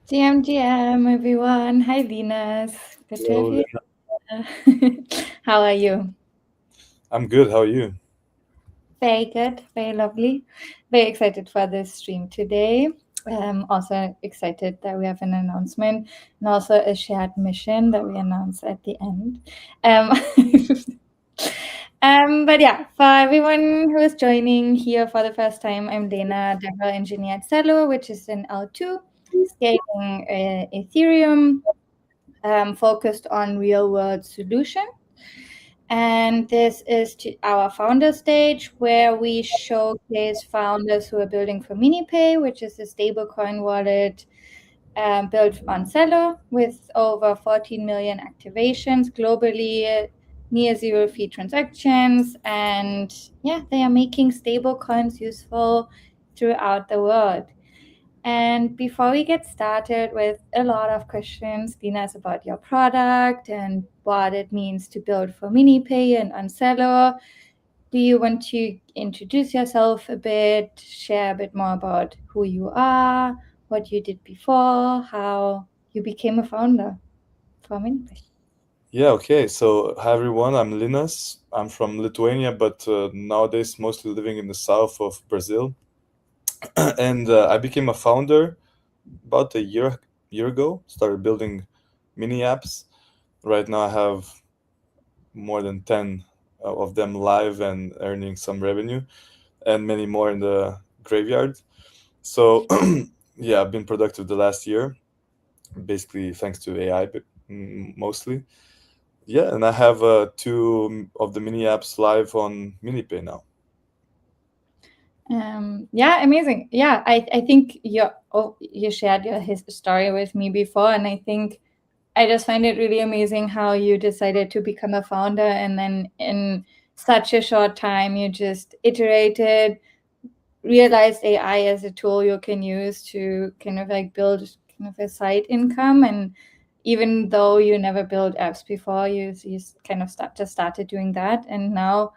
GM, everyone. Hi, Linas. Good to have Hello, you Lena. here. How are you? I'm good. How are you? Very good, very lovely. Very excited for this stream today. Also excited that we have an announcement and also a shared mission that we announce at the end. Um, but yeah, for everyone who is joining here for the first time, I'm Lena, Developer Engineer at Cello, which is an L2 scaling Ethereum focused on real world solution. And this is our founder stage where we showcase founders who are building for MiniPay, which is a stablecoin wallet built on Cello with over 14 million activations globally, near zero fee transactions. And yeah, they are making stablecoins useful throughout the world. And before we get started with a lot of questions, Linas, about your product and what it means to build for MiniPay and on Cello, do you want to introduce yourself a bit, share a bit more about who you are, what you did before, how you became a founder for MiniPay? Yeah, okay. So, hi everyone. I'm Linas. I'm from Lithuania, but nowadays mostly living in the south of Brazil. And I became a founder about a year ago. Started building mini apps. Right now, I have more than 10 of them live and earning some revenue, and many more in the graveyard. So, yeah, I've been productive the last year, basically thanks to AI, but mostly. Yeah, and I have two of the mini apps live on MiniPay now. Yeah, amazing. Yeah, I think you shared your story with me before, and I think I just find it really amazing how you decided to become a founder and then in such a short time you just iterated, realized AI as a tool you can use to kind of like build kind of a side income. And even though you never built apps before, you kind of started doing that. And now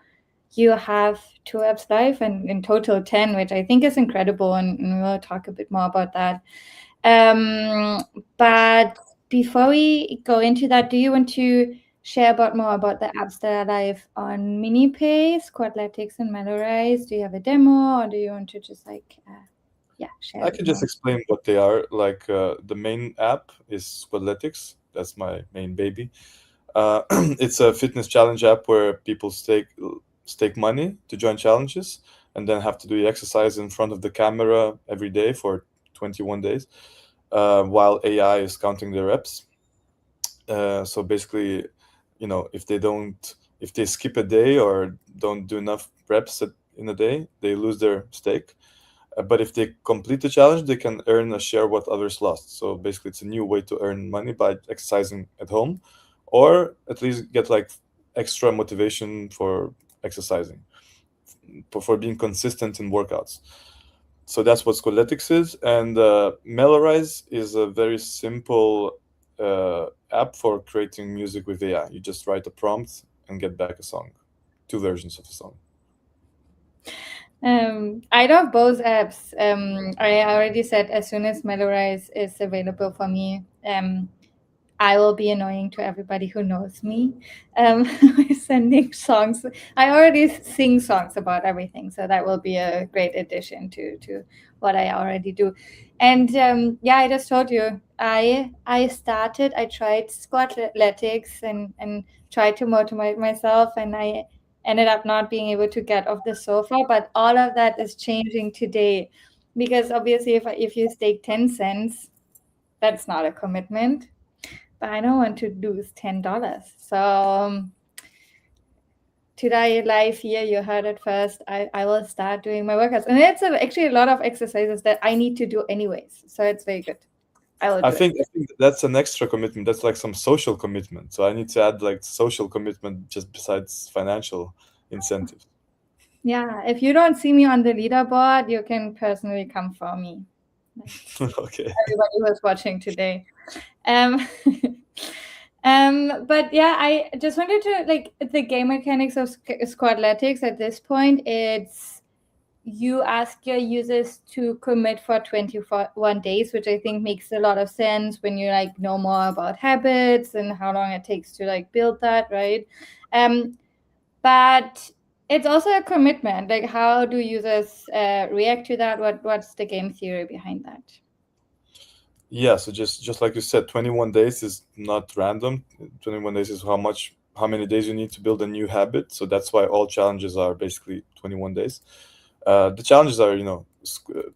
you have two apps live and in total 10, which I think is incredible. And we'll talk a bit more about that. Um, but before we go into that, do you want to share more about the apps that are live on MiniPay, Squadletics, and Melorize? Do you have a demo, or do you want to just share a I bit can just more? explain what they are. Like the main app is Squadletics. That's my main baby. It's a fitness challenge app where people stake money to join challenges and then have to do the exercise in front of the camera every day for 21 days, while AI is counting the reps. So basically, if they skip a day or don't do enough reps in a day, they lose their stake. But if they complete the challenge, they can earn a share what others lost. So basically, it's a new way to earn money by exercising at home, or at least get like extra motivation for exercising, for being consistent in workouts. So that's what Squadletics is, and Melorize is a very simple app for creating music with AI. You just write a prompt and get back a song, two versions of the song. I love both apps. I already said as soon as Melorize is available for me, I will be annoying to everybody who knows me. Sending songs. I already sing songs about everything, so that will be a great addition to what I already do. And yeah, I just told you, I tried Squadletics and tried to motivate myself, and I ended up not being able to get off the sofa. But all of that is changing today, because obviously, if you stake 10 cents, that's not a commitment, but I don't want to lose $10. So today, live here, you heard it first. I will start doing my workouts, and it's actually a lot of exercises that I need to do anyways. So it's very good. I will I do it. think I think that's an extra commitment. That's like some social commitment. So I need to add like social commitment just besides financial incentives. Yeah, if you don't see me on the leaderboard, you can personally come for me. That's Okay. everybody who's watching today. Um, but yeah, I just wanted to like the game mechanics of Squadletics at this point. you ask your users to commit for 21 days, which I think makes a lot of sense when you like know more about habits and how long it takes to like build that, right? But it's also a commitment. Like, how do users react to that? What's the game theory behind that? Yeah, so just like you said, 21 days is not random. 21 days is how many days you need to build a new habit. So that's why all challenges are basically 21 days. The challenges are,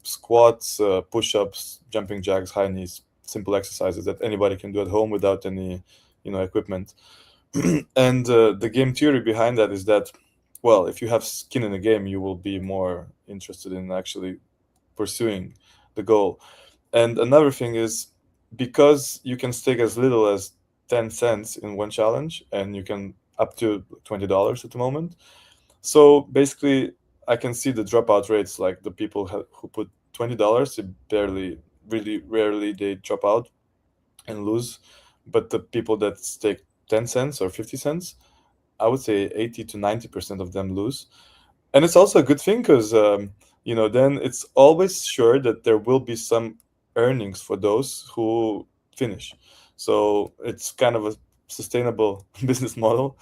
squats, push-ups, jumping jacks, high knees, simple exercises that anybody can do at home without any, equipment. And the game theory behind that is that, well, if you have skin in the game, you will be more interested in actually pursuing the goal. And another thing is, because you can stake as little as 10 cents in one challenge, and you can up to $20 at the moment. So basically, I can see the dropout rates, like the people who put $20, it barely, really rarely they drop out and lose. But the people that stake 10 cents or 50 cents, I would say 80 to 90% of them lose. And it's also a good thing because, then it's always sure that there will be some earnings for those who finish. So it's kind of a sustainable business model.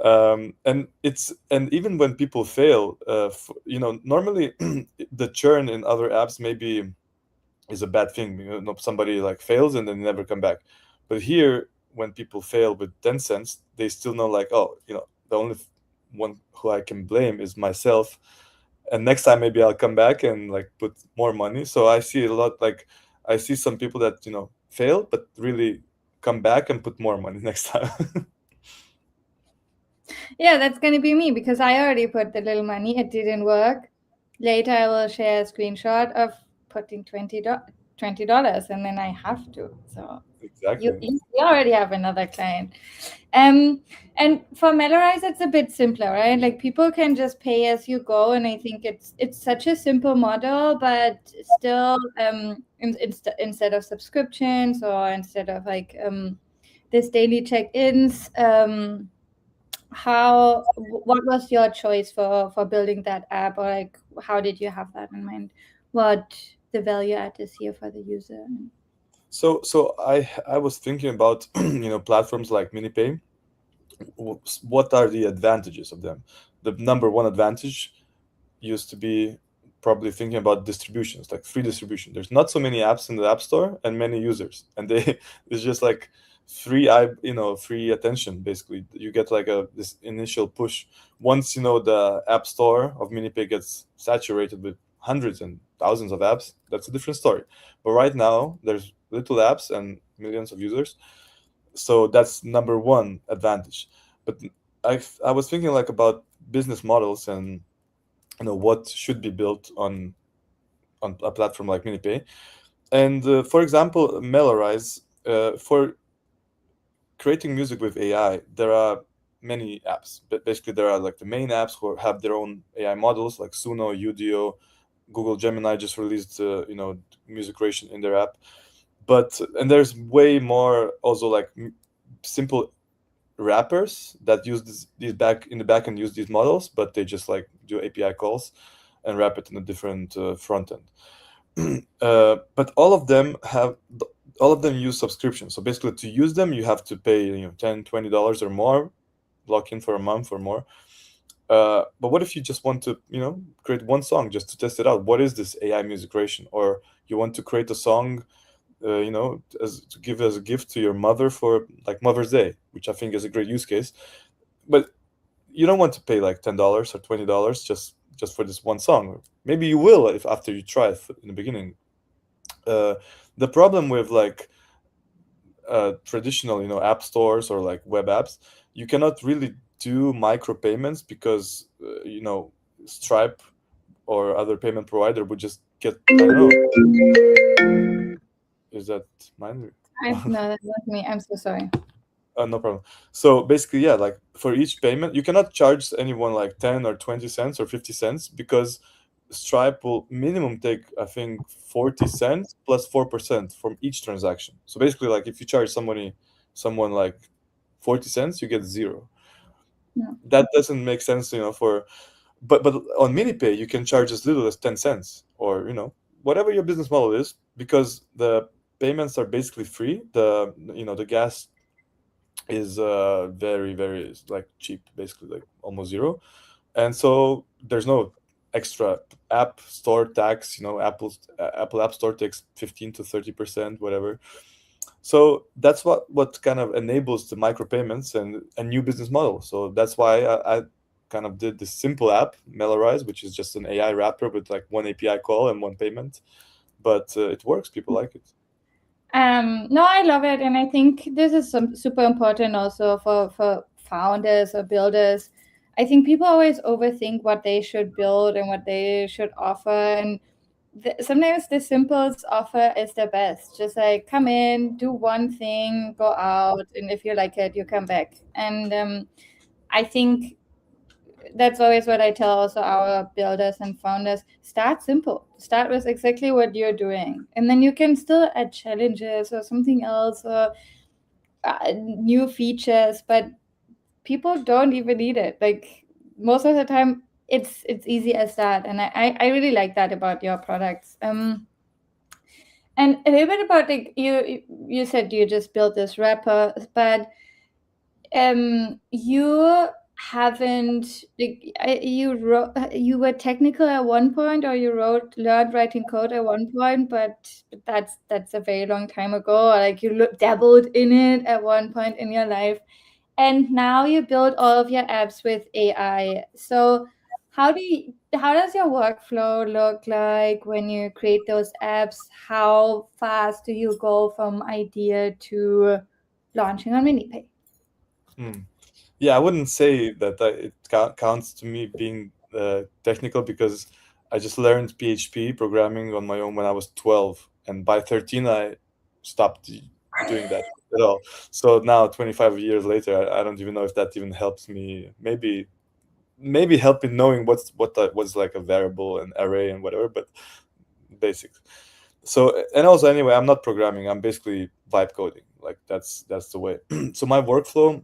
And even when people fail, normally the churn in other apps maybe is a bad thing. Somebody like fails and then never come back. But here, when people fail with 10 cents, they still know, like, oh, the only one who I can blame is myself. And next time maybe I'll come back and like put more money. So I see a lot, like I see some people that fail but really come back and put more money next time. Yeah, that's going to be me because I already put the little money. It didn't work. Later, I will share a screenshot of putting $20 and then I have to. So you, Exactly. you already have another client. And for Melorize, it's a bit simpler, right? Like people can just pay as you go, and I think it's such a simple model, but still, instead of subscriptions or instead of like this daily check-ins, what was your choice for building that app, or like how did you have that in mind? What the value add is here for the user? So I was thinking about platforms like MiniPay. What are the advantages of them? The number one advantage used to be probably thinking about distributions, like free distribution. There's not so many apps in the App Store and many users, and they it's just like free attention. Basically, you get like this initial push. Once the App Store of MiniPay gets saturated with hundreds and thousands of apps, that's a different story. But right now, there's little apps and millions of users, so that's number one advantage. But I was thinking like about business models and what should be built on a platform like MiniPay. And for example, Melorize, for creating music with AI, there are many apps. But basically, there are like the main apps who have their own AI models, like Suno, Udio, Google Gemini just released music creation in their app. But and there's way more also like simple wrappers that use these back in the back and use these models, but they just like do API calls and wrap it in a different front end. But all of them use subscription. So basically, to use them, you have to pay $10-20 or more, lock in for a month or more. But what if you just want to create one song just to test it out? What is this AI music creation? Or you want to create a song as to give as a gift to your mother for like Mother's Day, which I think is a great use case. But you don't want to pay like $10 or $20 just for this one song. Maybe you will if after you try it in the beginning. Uh, the problem with like traditional app stores or like web apps, you cannot really do micropayments because Stripe or other payment provider would just get, I don't know. Is that mine? No, that was me. I'm so sorry. No problem. So basically, yeah, like for each payment, you cannot charge anyone like 10 or 20 cents or 50 cents because Stripe will minimum take, I think, 40 cents plus 4% from each transaction. So basically, like if you charge someone like 40 cents, you get zero. Yeah. That doesn't make sense, for but on MiniPay you can charge as little as 10 cents, or whatever your business model is, because the payments are basically free. The gas is very, very like cheap, basically like almost zero. And so there's no extra app store tax. Apple App Store takes 15 to 30%, whatever. So that's what kind of enables the micropayments and a new business model. So that's why I kind of did this simple app, Melorize, which is just an AI wrapper with like one API call and one payment. But it works. People like it. No, I love it, and I think this is super important also for founders or builders. I think people always overthink what they should build and what they should offer, and sometimes the simplest offer is the best. Just like come in, do one thing, go out, and if you like it, you come back. And I think that's always what I tell also our builders and founders. Start simple. Start with exactly what you're doing. And then you can still add challenges or something else or new features, but people don't even need it. Like most of the time it's easy as that. And I really like that about your products. And a little bit about like you said you just built this wrapper, but you haven't like you were technical at one point, or you learned writing code at one point, but that's a very long time ago, or like you dabbled in it at one point in your life, and now you build all of your apps with AI. So how does your workflow look like when you create those apps? How fast do you go from idea to launching on MiniPay? Hmm. Yeah, I wouldn't say that it counts to me being technical, because I just learned PHP programming on my own when I was 12, and by 13 I stopped doing that at all. So now, 25 years later, I don't even know if that even helps me. Maybe help in knowing what's like a variable and array and whatever, but basics. So, and also, anyway, I'm not programming. I'm basically vibe coding. Like that's the way. So my workflow,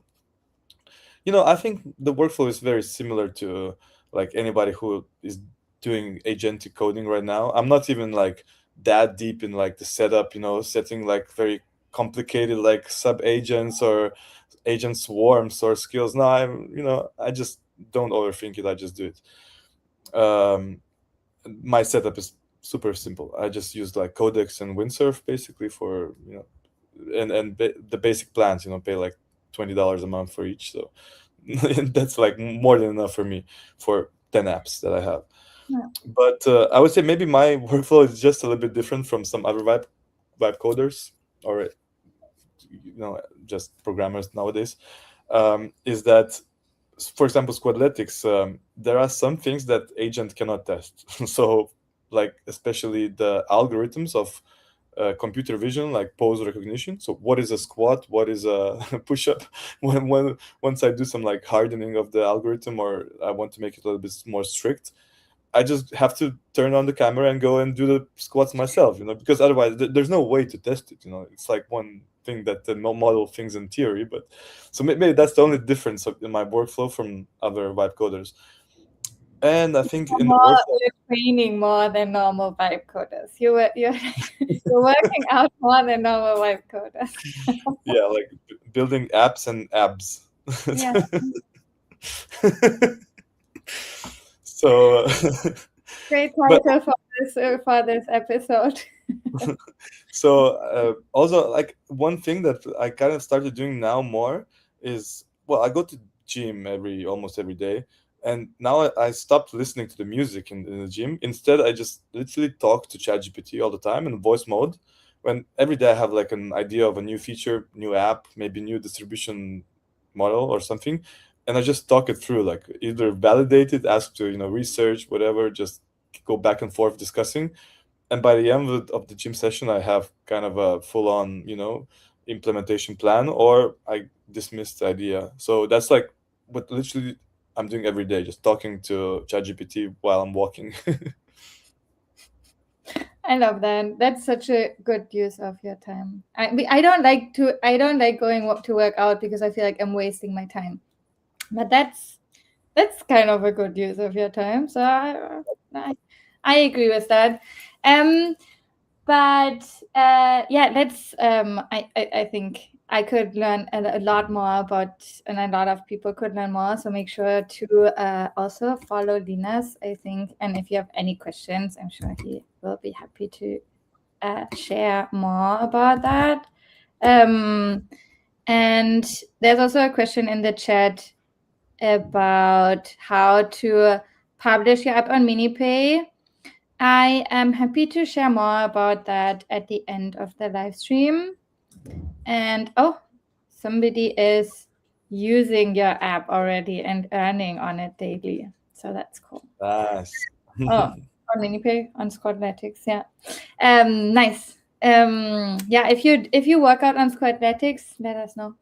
I think the workflow is very similar to like anybody who is doing agentic coding right now. I'm not even like that deep in like the setup, setting like very complicated like sub agents or agent swarms or skills. No, I just don't overthink it. I just do it. My setup is super simple. I just use like Codex and Windsurf basically for, the basic plans, pay like $20 a month for each. So that's like more than enough for me for 10 apps that I have. Yeah. But I would say maybe my workflow is just a little bit different from some other vibe coders, or just programmers nowadays. Is that, for example, Squadletics, there are some things that agent cannot test. So like especially the algorithms of computer vision, like pose recognition. So what is a squat, what is a push-up? When once I do some like hardening of the algorithm, or I want to make it a little bit more strict, I just have to turn on the camera and go and do the squats myself, because otherwise there's no way to test it. It's like one thing that the model thinks in theory, but so maybe that's the only difference in my workflow from other vibe coders. And I think in the workflow, You're training more than normal vibe coders. You're you're working out more than normal vibe coders. yeah, like building apps and abs. Yeah. So, Great but title for this episode. so also like one thing that I kind of started doing now more is, well, I go to gym almost every day, and now I stopped listening to the music in the gym. Instead, I just literally talk to ChatGPT all the time in voice mode. When every day I have like an idea of a new feature, new app, maybe new distribution model or something, and I just talk it through, like either validate it, ask to research, whatever, just go back and forth discussing. And by the end of the gym session, I have kind of a full-on implementation plan, or I dismiss the idea. So that's like what literally I'm doing every day, just talking to ChatGPT while I'm walking. I love that. That's such a good use of your time. I don't like going to work out because I feel like I'm wasting my time. But That's kind of a good use of your time. So I agree with that. Um, but yeah, let's. I think I could learn a lot more about, and a lot of people could learn more. So make sure to also follow Linas, I think. And if you have any questions, I'm sure he will be happy to share more about that. Um, and there's also a question in the chat about how to publish your app on MiniPay. I am happy to share more about that at the end of the live stream. And oh, somebody is using your app already and earning on it daily. So that's cool. Nice. Oh, on MiniPay, on Squadletics, yeah. Nice. Yeah, if you work out on Squadletics, let us know.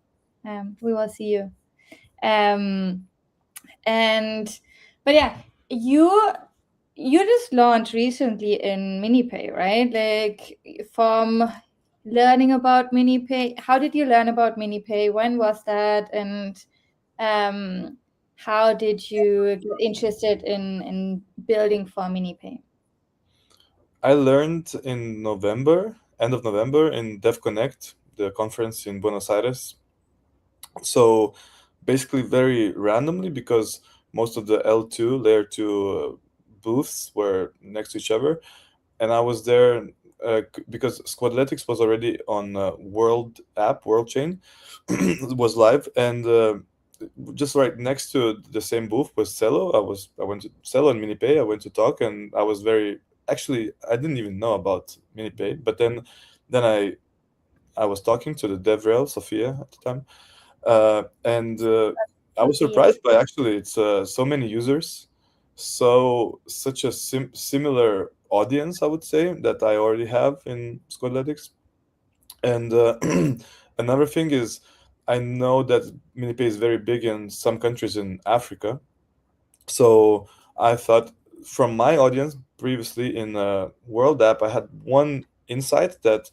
We will see you. Um, and but yeah, you you just launched recently in MiniPay, right? Like from learning about MiniPay, how did you learn about MiniPay? When was that? And um, how did you get interested in building for MiniPay? I learned in November, end of November, in Dev Connect, the conference in Buenos Aires. So basically, very randomly, because most of the L2, layer 2 booths were next to each other. And I was there because Squadletics was already on World app, World Chain, was live. And just right next to the same booth was Cello. I went to Cello and MiniPay. I went to talk, and I was very actually I didn't even know about MiniPay, but then I was talking to the DevRel Sophia at the time, and I was Yeah. surprised by actually it's so many users, such a similar audience, I would say, that I already have in Squadletics. And another thing is, I know that MiniPay is very big in some countries in Africa. So I thought, from my audience previously in World App, I had one insight that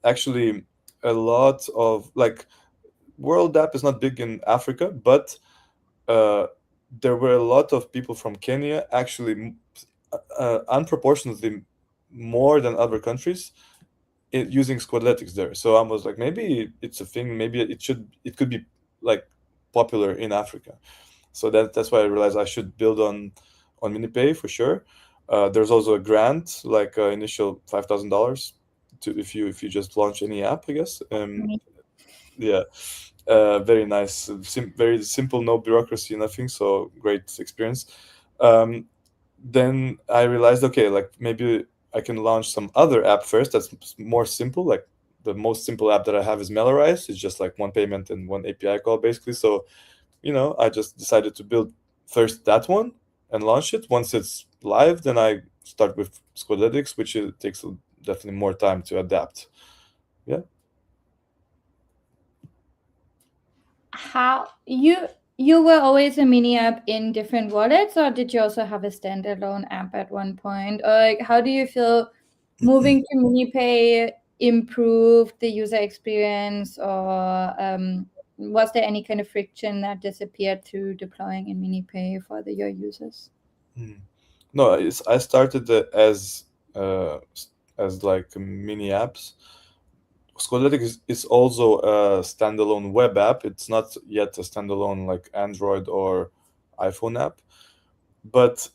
actually a lot of like World App is not big in Africa, but uh, there were a lot of people from Kenya, actually unproportionately more than other countries, using Squadletics there. So I was like, maybe it's a thing. Maybe it could be like popular in Africa. So that's why I realized I should build on MiniPay for sure. There's also a grant, like initial $5,000 to if you just launch any app, I guess. Yeah, very nice, very simple, no bureaucracy, nothing. So great experience. Um, then I realized, okay, like maybe I can launch some other app first that's more simple. Like the most simple app that I have is Melorize. It's just like one payment and one API call, basically. So I just decided to build first that one and launch it. Once it's live, then I start with Squadletics, which it takes definitely more time to adapt. Yeah. How you were always a mini app in different wallets, or did you also have a standalone app at one point? Or like, how do you feel moving to MiniPay improved the user experience, or was there any kind of friction that disappeared through deploying in MiniPay for your users? Hmm. No, I started as like mini apps. Squadletics is also a standalone web app. It's not yet a standalone like Android or iPhone app, but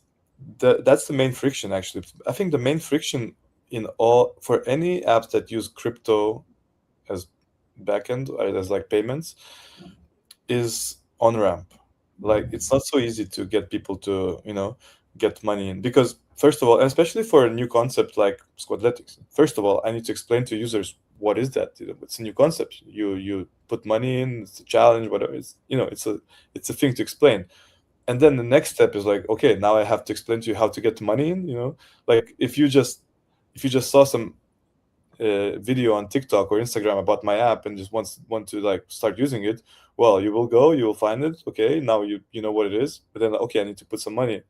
that's the main friction actually. I think the main friction in all for any apps that use crypto as backend or as like payments is on ramp. Like it's not so easy to get people to get money in, because first of all, and especially for a new concept like Squadletics, first of all I need to explain to users what is that. It's a new concept. You put money in, it's a challenge, whatever. It's a thing to explain. And then the next step is like, okay, now I have to explain to you how to get money in. Like if you just saw some video on TikTok or Instagram about my app and just want to like start using it, well, you will find it. Okay, now you know what it is. But then okay, I need to put some money,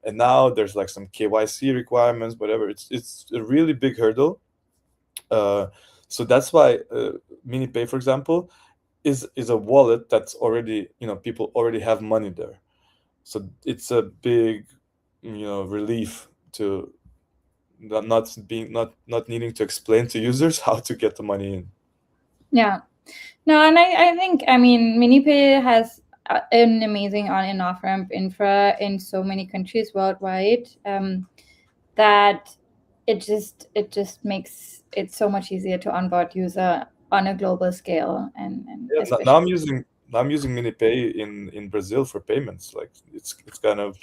and now there's like some KYC requirements, whatever. It's a really big hurdle. Uh, so that's why MiniPay, for example, is a wallet that's already people already have money there. So it's a big, relief to not needing to explain to users how to get the money in. Yeah. No, and I think, I mean, MiniPay has an amazing on and off ramp infra in so many countries worldwide, that it just makes it so much easier to onboard user on a global scale, and Yeah, now especially. I'm using MiniPay in Brazil for payments. Like it's kind of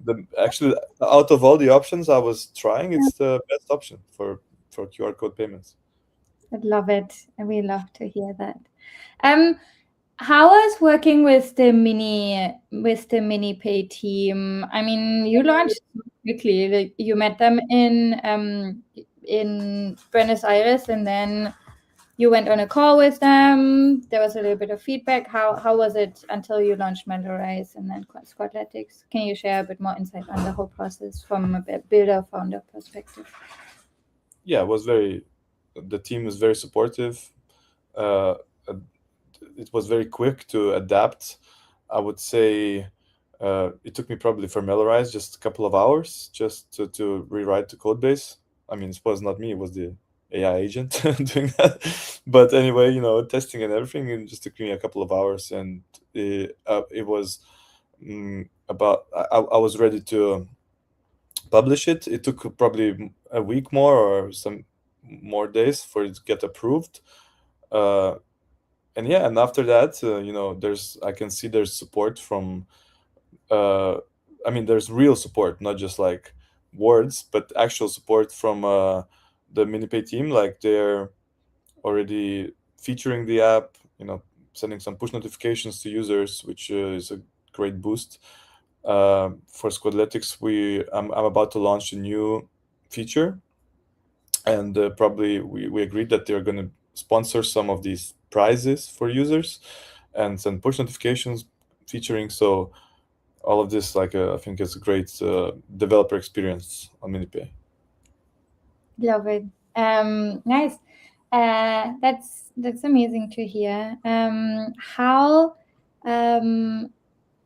the actually out of all the options I was trying, it's the best option for QR code payments. I'd love it, and we love to hear that. Um, how was working with the MiniPay team? I mean, you launched quickly. Like you met them in Buenos Aires, and then you went on a call with them. There was a little bit of feedback. How was it until you launched Melorize and then Squadletics? Can you share a bit more insight on the whole process from a builder founder perspective? Yeah, the team was very supportive. Uh, uh, it was very quick to adapt. I would say it took me probably for Melorize just a couple of hours just to rewrite the code base. I mean, it was not me; it was the AI agent doing that. But anyway, testing and everything, it just took me a couple of hours, and it was about. I was ready to publish it. It took probably a week more or some more days for it to get approved. Uh, and yeah, and after that, there's I can see there's support from. Uh, I mean, there's real support, not just like words, but actual support from the MiniPay team. Like they're already featuring the app, sending some push notifications to users, which is a great boost. For Squadletics, I'm about to launch a new feature, and probably we agreed that they're going to sponsor some of these prizes for users and send push notifications featuring. So all of this, like I think, is a great developer experience on MiniPay. Love it. Nice. That's amazing to hear. How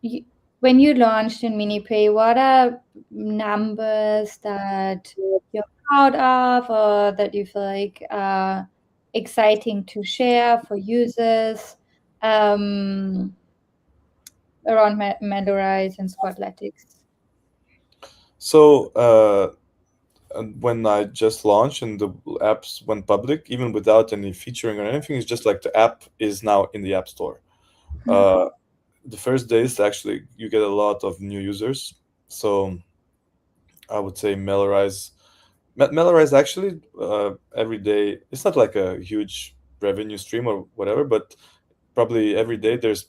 you, when you launched in MiniPay, what are numbers that you're proud of or that you feel like are exciting to share for users around Melorize and Squadletics? So and when I just launched and the apps went public, even without any featuring or anything, it's just like the app is now in the App Store. Uh, the first days, actually, you get a lot of new users. So I would say Melorize actually every day. It's not like a huge revenue stream or whatever, but probably every day there's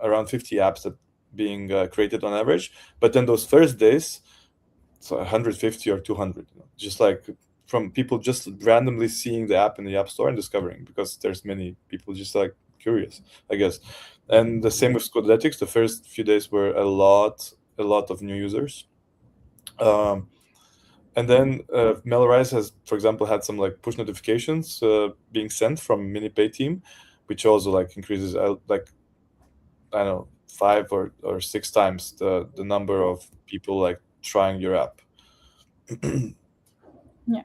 around 50 apps that being created on average. But then those first days, so 150 or 200, just like from people just randomly seeing the app in the App Store and discovering, because there's many people just like curious, I guess. And the same with Squadletics. The first few days were a lot of new users. Um, and then Melorize has, for example, had some like push notifications being sent from MiniPay team, which also like increases like I don't know 5 or 6 times the number of people like trying your app. Yeah.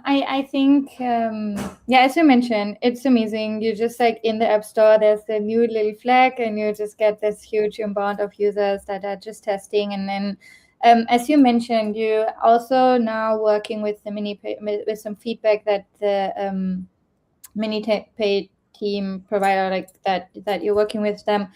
I think yeah, as you mentioned, it's amazing. You just like in the app store there's the new little flag and you just get this huge amount of users that are just testing. And then as you mentioned, you also now working with the with some feedback that the MiniPay team provider, like that you're working with them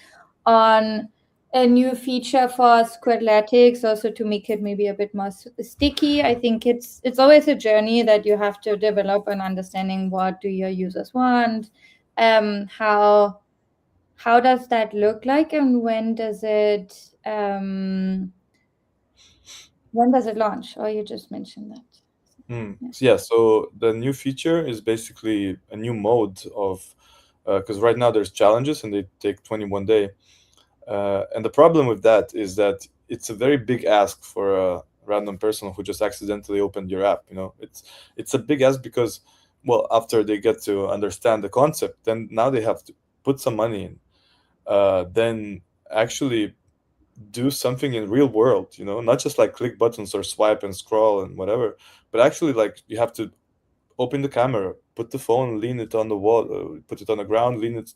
on a new feature for Squadletics, also to make it maybe a bit more sticky. I think it's always a journey that you have to develop an understanding what do your users want, how does that look like, and when does it launch? Or you just mentioned that. Yeah. So yeah, so the new feature is basically a new mode of because right now there's challenges and they take 21 day, and the problem with that is that it's a very big ask for a random person who just accidentally opened your app. It's a big ask because, well, after they get to understand the concept, then now they have to put some money in. Then actually do something in real world, not just like click buttons or swipe and scroll and whatever, but actually like you have to open the camera, put the phone, lean it on the wall, put it on the ground, lean it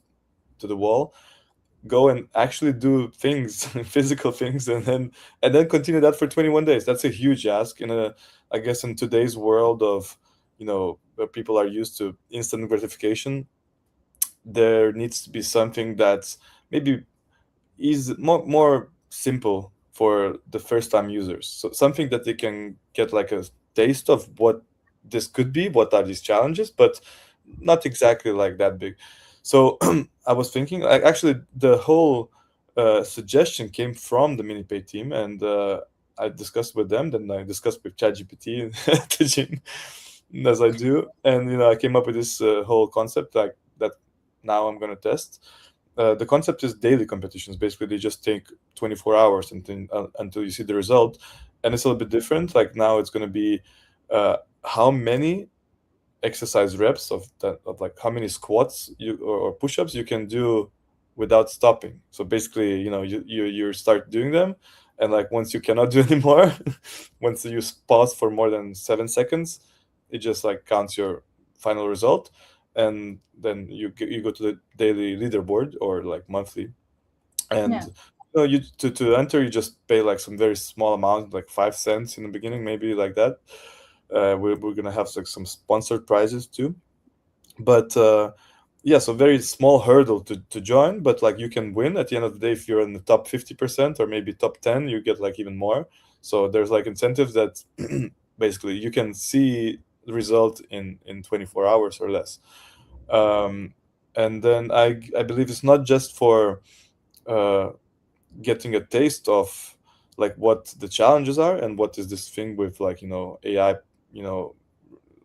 to the wall, go and actually do things, physical things, and then continue that for 21 days. That's a huge ask I guess in today's world of, where people are used to instant gratification. There needs to be something that's maybe is more simple for the first time users. So something that they can get like a taste of what this could be, what are these challenges, but not exactly like that big. So I was thinking, like, actually, the whole suggestion came from the MiniPay team, and I discussed with them. Then I discussed with ChatGPT at the gym, as I do, and I came up with this whole concept like that. Now I'm gonna test. The concept is daily competitions. Basically, they just take 24 hours until you see the result, and it's a little bit different. Like now, it's going to be how many exercise reps of like how many squats or push-ups you can do without stopping. So basically, you start doing them, and like once you cannot do anymore, once you pause for more than 7 seconds, it just like counts your final result, and then you go to the daily leaderboard or like monthly, and Yeah. you to enter you just pay like some very small amount, like 5 cents in the beginning, maybe like that. We're gonna have like some sponsored prizes too, but yeah, so very small hurdle to join, but like you can win at the end of the day. If you're in the top 50% or maybe top 10, you get like even more. So there's like incentives that basically you can see the result in 24 hours or less. um, and then I believe it's not just for uh, getting a taste of like what the challenges are and what is this thing with like AI, you know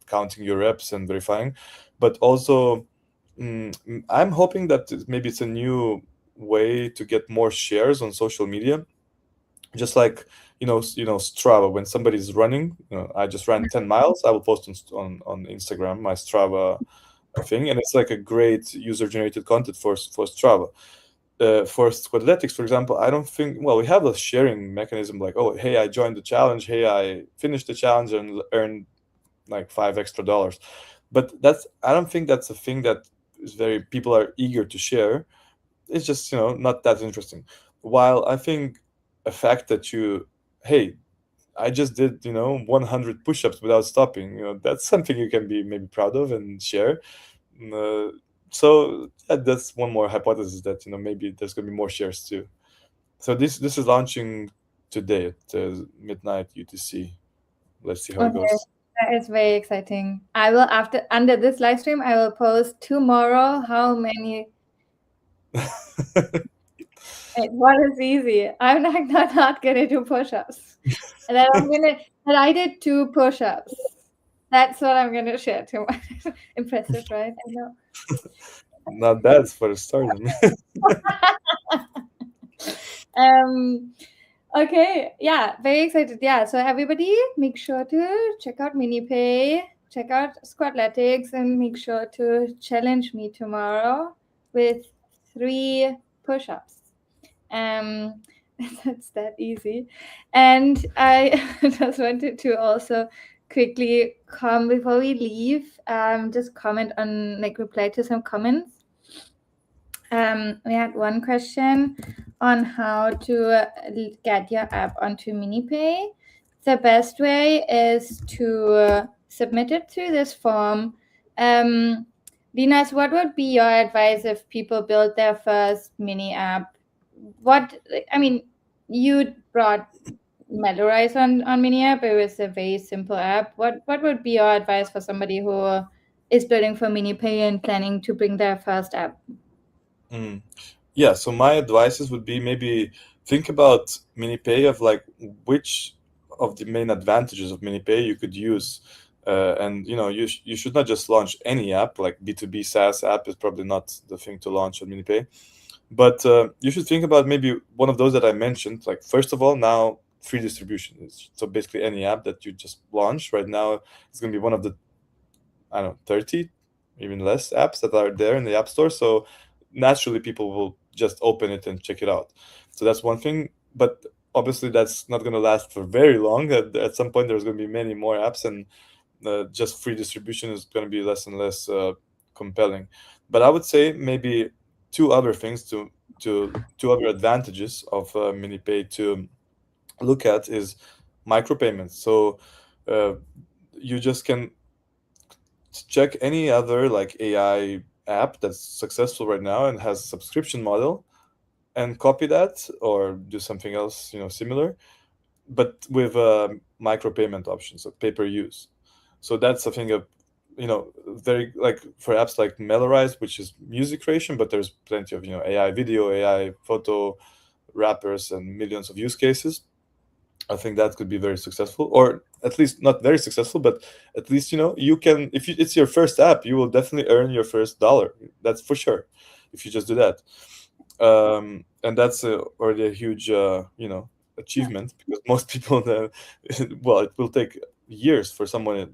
counting your reps and verifying, but also I'm hoping that maybe it's a new way to get more shares on social media, just like Strava. When somebody's running, I just ran 10 miles, I will post on Instagram my Strava thing, and it's like a great user generated content for Strava. For Squadletics, for example, I don't think, well, we have a sharing mechanism like, oh, hey, I joined the challenge, hey, I finished the challenge and earned like $5 extra. But I don't think that's a thing that is very people are eager to share. It's just, not that interesting. While I think a fact that hey, I just did, 100 push-ups without stopping, that's something you can be maybe proud of and share. Uh, so that's one more hypothesis that, maybe there's going to be more shares too. So this is launching today at midnight UTC. Let's see how it Okay. goes. That is very exciting. I will, after under this live stream, I will post tomorrow how many. What is easy? I'm not gonna do push-ups. And then and I did 2 push-ups. That's what I'm gonna share tomorrow. Impressive, right? I know. Not bad for a start. Um, okay, yeah, very excited. Yeah, so everybody make sure to check out MiniPay, check out Squadletics, and make sure to challenge me tomorrow with 3 push-ups. Um, that's that easy. And I just wanted to also quickly come before we leave, just comment on, like, reply to some comments. We had one question on how to get your app onto MiniPay. The best way is to submit it through this form. Linas, what would be your advice if people build their first mini app? I mean, you brought Melorize on mini app. It was a very simple app. What would be your advice for somebody who is building for MiniPay and planning to bring their first app? Mm. Yeah, so my advices would be maybe think about MiniPay of like which of the main advantages of MiniPay you could use. And you should not just launch any app, like B2B SaaS app is probably not the thing to launch on MiniPay. But you should think about maybe one of those that I mentioned. Like first of all, now free distribution is so basically any app that you just launch right now is going to be one of the, I don't know, 30, even less apps that are there in the App Store. So naturally, people will just open it and check it out. So that's one thing, but obviously that's not going to last for very long. At some point there's going to be many more apps, and just free distribution is going to be less and less compelling. But I would say maybe two other things to two other advantages of MiniPay to look at is micropayments. So uh, you just can check any other like AI app that's successful right now and has a subscription model, and copy that or do something else, similar, but with micropayment options, so pay per use. So that's a thing of, very like for apps like Melorize, which is music creation, but there's plenty of AI video, AI photo wrappers, and millions of use cases. I think that could be very successful, or at least not very successful, but at least you can. If it's your first app, you will definitely earn your first dollar. That's for sure, if you just do that. And that's already a huge, Yeah. achievement, because most people, well, it will take years for someone,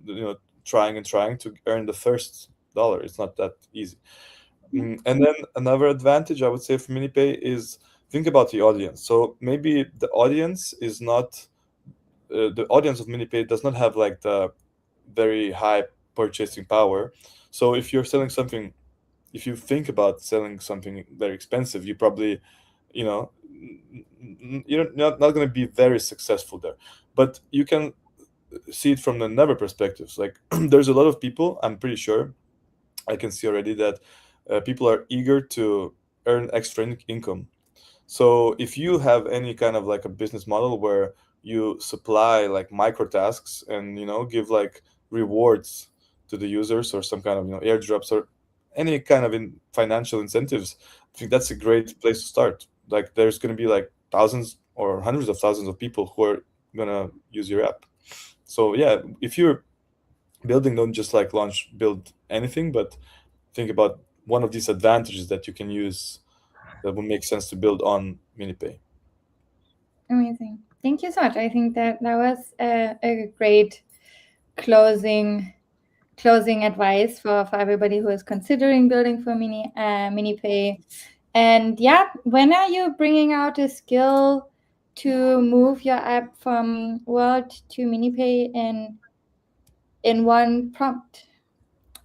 trying and trying to earn the first dollar. It's not that easy. And then another advantage I would say for MiniPay is think about the audience. So maybe the audience of MiniPay does not have like the very high purchasing power. So if you think about selling something very expensive, you probably, you're not going to be very successful there. But you can see it from another perspectives. Like there's a lot of people, I'm pretty sure, I can see already that people are eager to earn extra income. So if you have any kind of like a business model where you supply like micro tasks and give like rewards to the users, or some kind of airdrops, or any kind of financial incentives, I think that's a great place to start. Like there's going to be like thousands or hundreds of thousands of people who are going to use your app. So yeah, if you're building, don't just like build anything, but think about one of these advantages that you can use that would make sense to build on MiniPay. Amazing. Thank you so much. I think that was a great closing advice for everybody who is considering building for MiniPay. And yeah, when are you bringing out a skill to move your app from World to MiniPay in one prompt?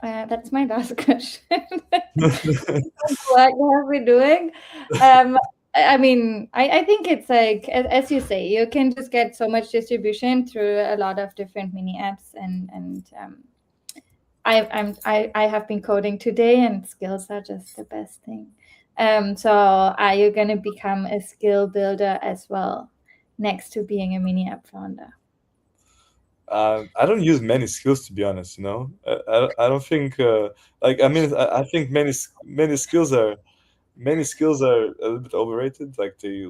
That's my last question. What are we doing? I mean, I think it's like, as you say, you can just get so much distribution through a lot of different mini apps, and I have been coding today, and skills are just the best thing. So are you going to become a skill builder as well, next to being a mini app founder? I don't use many skills, to be honest. I don't think like, I mean, I think many skills are a little bit overrated. Like they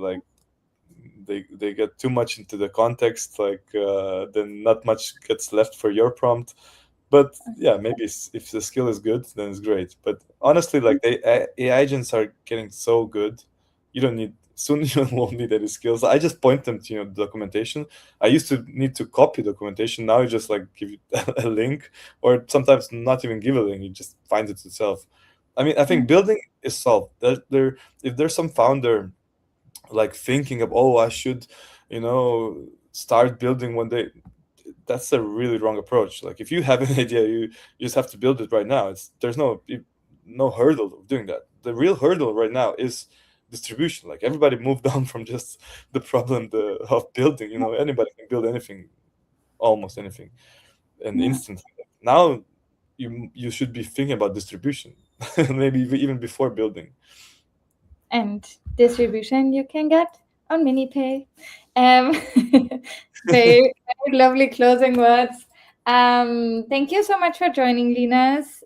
get too much into the context. Like then not much gets left for your prompt. But yeah, maybe if the skill is good, then it's great. But honestly, like AI agents are getting so good, you don't need soon. You won't need any skills. I just point them to the documentation. I used to need to copy documentation. Now you just like give it a link, or sometimes not even give a link. You just find it itself. I mean, I think building is solved. If there's some founder like thinking of, oh, I should, start building one day, that's a really wrong approach. Like if you have an idea, you just have to build it right now. There's no hurdle of doing that. The real hurdle right now is distribution. Like everybody moved on from just the problem of building. Anybody can build anything, almost anything, and Yeah. instantly. Now you should be thinking about distribution, maybe even before building. And distribution you can get on MiniPay. Um, very, very lovely closing words. Thank you so much for joining, Linas.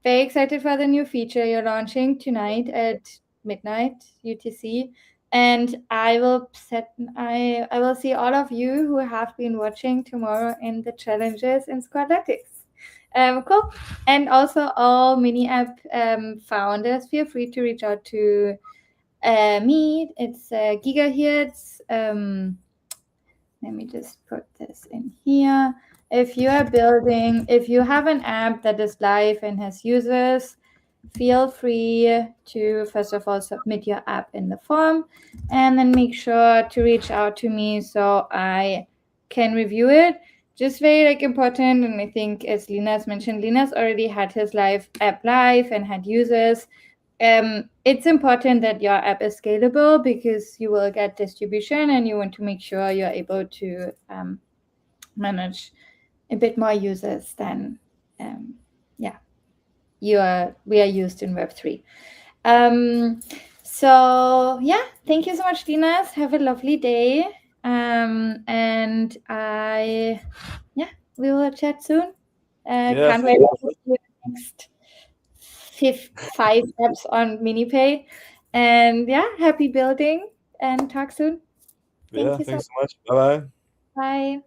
Very excited for the new feature you're launching tonight at midnight UTC. And I will see all of you who have been watching tomorrow in the challenges in Squadletics. Cool. And also all mini app founders, feel free to reach out to me. It's Gigahertz. Let me just put this in here. If you have an app that is live and has users, feel free to, first of all, submit your app in the form, and then make sure to reach out to me so I can review it. Just very important, and I think as Linas mentioned, Linas already had his app live and had users. It's important that your app is scalable because you will get distribution, and you want to make sure you're able to manage a bit more users than we are used in Web3. So yeah, thank you so much, Linas. Have a lovely day. And we will chat soon. Can't wait to see the next 5 steps on MiniPay. And happy building, and talk soon. Thanks so much. Bye-bye. Bye.